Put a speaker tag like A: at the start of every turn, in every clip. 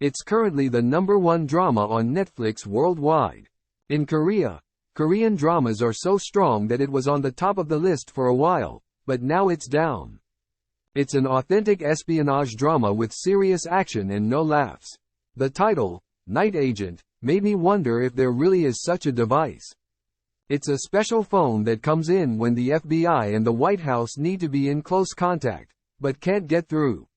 A: It's currently the #1 drama on Netflix worldwide. In Korea, Korean dramas are so strong that it was on the top of the list for a while, but now it's down. It's an authentic espionage drama with serious action and no laughs. The title, Night Agent, made me wonder if there really is such a device. It's a special phone that comes in when the FBI and the White House need to be in close contact, but can't get through.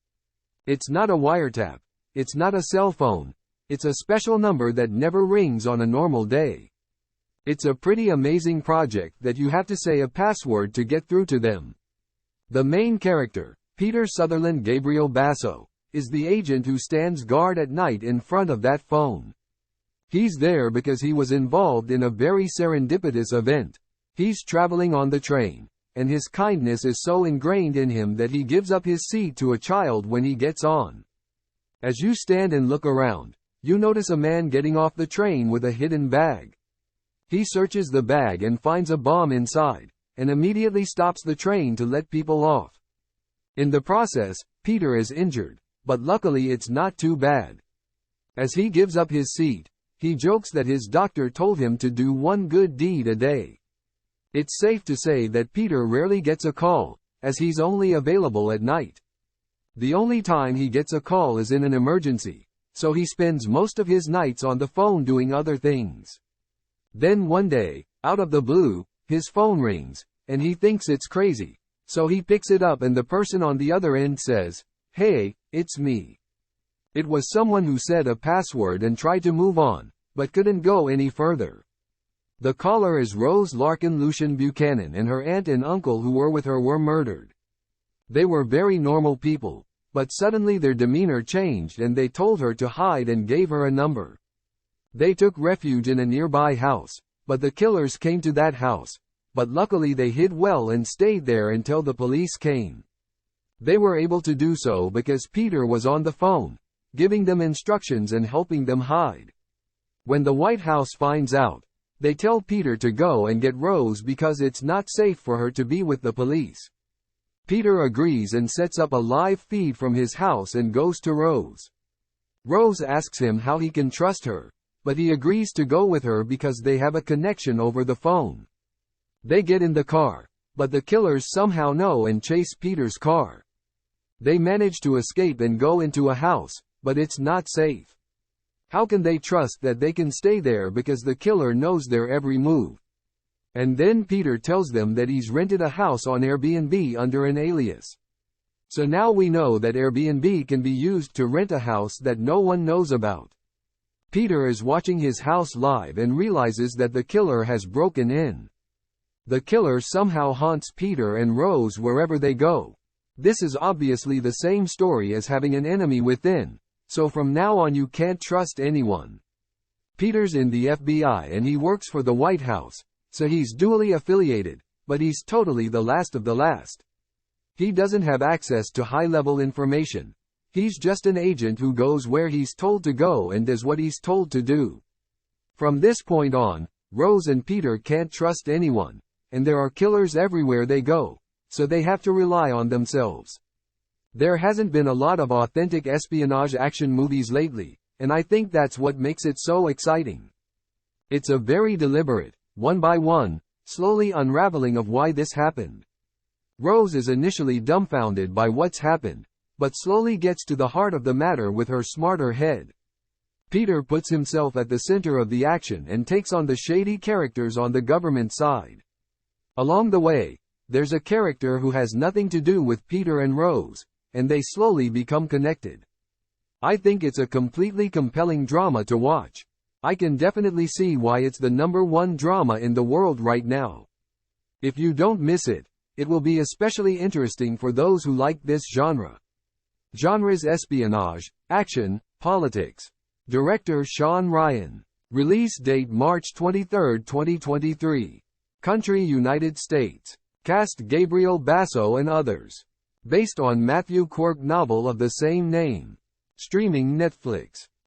A: It's not a wiretap. It's not a cell phone. It's a special number that never rings on a normal day. It's a pretty amazing project that you have to say a password to get through to them. The main character, Peter Sutherland Gabriel Basso, is the agent who stands guard at night in front of that phone. He's there because he was involved in a very serendipitous event. He's traveling on the train, and his kindness is so ingrained in him that he gives up his seat to a child when he gets on. As you stand and look around, you notice a man getting off the train with a hidden bag. He searches the bag and finds a bomb inside, and immediately stops the train to let people off. In the process, Peter is injured, but luckily it's not too bad. As he gives up his seat, he jokes that his doctor told him to do one good deed a day. It's safe to say that Peter rarely gets a call, as he's only available at night. The only time he gets a call is in an emergency, so he spends most of his nights on the phone doing other things. Then one day, out of the blue, his phone rings, and he thinks it's crazy, so he picks it up and the person on the other end says, "Hey, it's me." It was someone who said a password and tried to move on, but couldn't go any further. The caller is Rose Larkin Lucian Buchanan, and her aunt and uncle who were with her were murdered. They were very normal people, but suddenly their demeanor changed and they told her to hide and gave her a number. They took refuge in a nearby house, but the killers came to that house, but luckily they hid well and stayed there until the police came. They were able to do so because Peter was on the phone, giving them instructions and helping them hide. When the White House finds out, they tell Peter to go and get Rose because it's not safe for her to be with the police. Peter agrees and sets up a live feed from his house and goes to Rose. Rose asks him how he can trust her, but he agrees to go with her because they have a connection over the phone. They get in the car, but the killers somehow know and chase Peter's car. They manage to escape and go into a house, but it's not safe. How can they trust that they can stay there because the killer knows their every move? And then Peter tells them that he's rented a house on Airbnb under an alias. So now we know that Airbnb can be used to rent a house that no one knows about. Peter is watching his house live and realizes that the killer has broken in. The killer somehow haunts Peter and Rose wherever they go. This is obviously the same story as having an enemy within, so from now on you can't trust anyone. Peter's in the FBI and he works for the White House, so he's dually affiliated, but he's totally the last of the last. He doesn't have access to high-level information. He's just an agent who goes where he's told to go and does what he's told to do. From this point on, Rose and Peter can't trust anyone, and there are killers everywhere they go, so they have to rely on themselves. There hasn't been a lot of authentic espionage action movies lately, and I think that's what makes it so exciting. It's a very deliberate, one by one, slowly unraveling of why this happened. Rose is initially dumbfounded by what's happened, but slowly gets to the heart of the matter with her smarter head. Peter puts himself at the center of the action and takes on the shady characters on the government side. Along the way, there's a character who has nothing to do with Peter and Rose, and they slowly become connected. I think it's a completely compelling drama to watch. I can definitely see why it's the #1 drama in the world right now. If you don't miss it, it will be especially interesting for those who like this genre. Genres: espionage, action, politics. Director: Sean Ryan. Release date: March 23, 2023. Country: United States. Cast: Gabriel Basso and others. Based on Matthew Quirk novel of the same name. Streaming Netflix.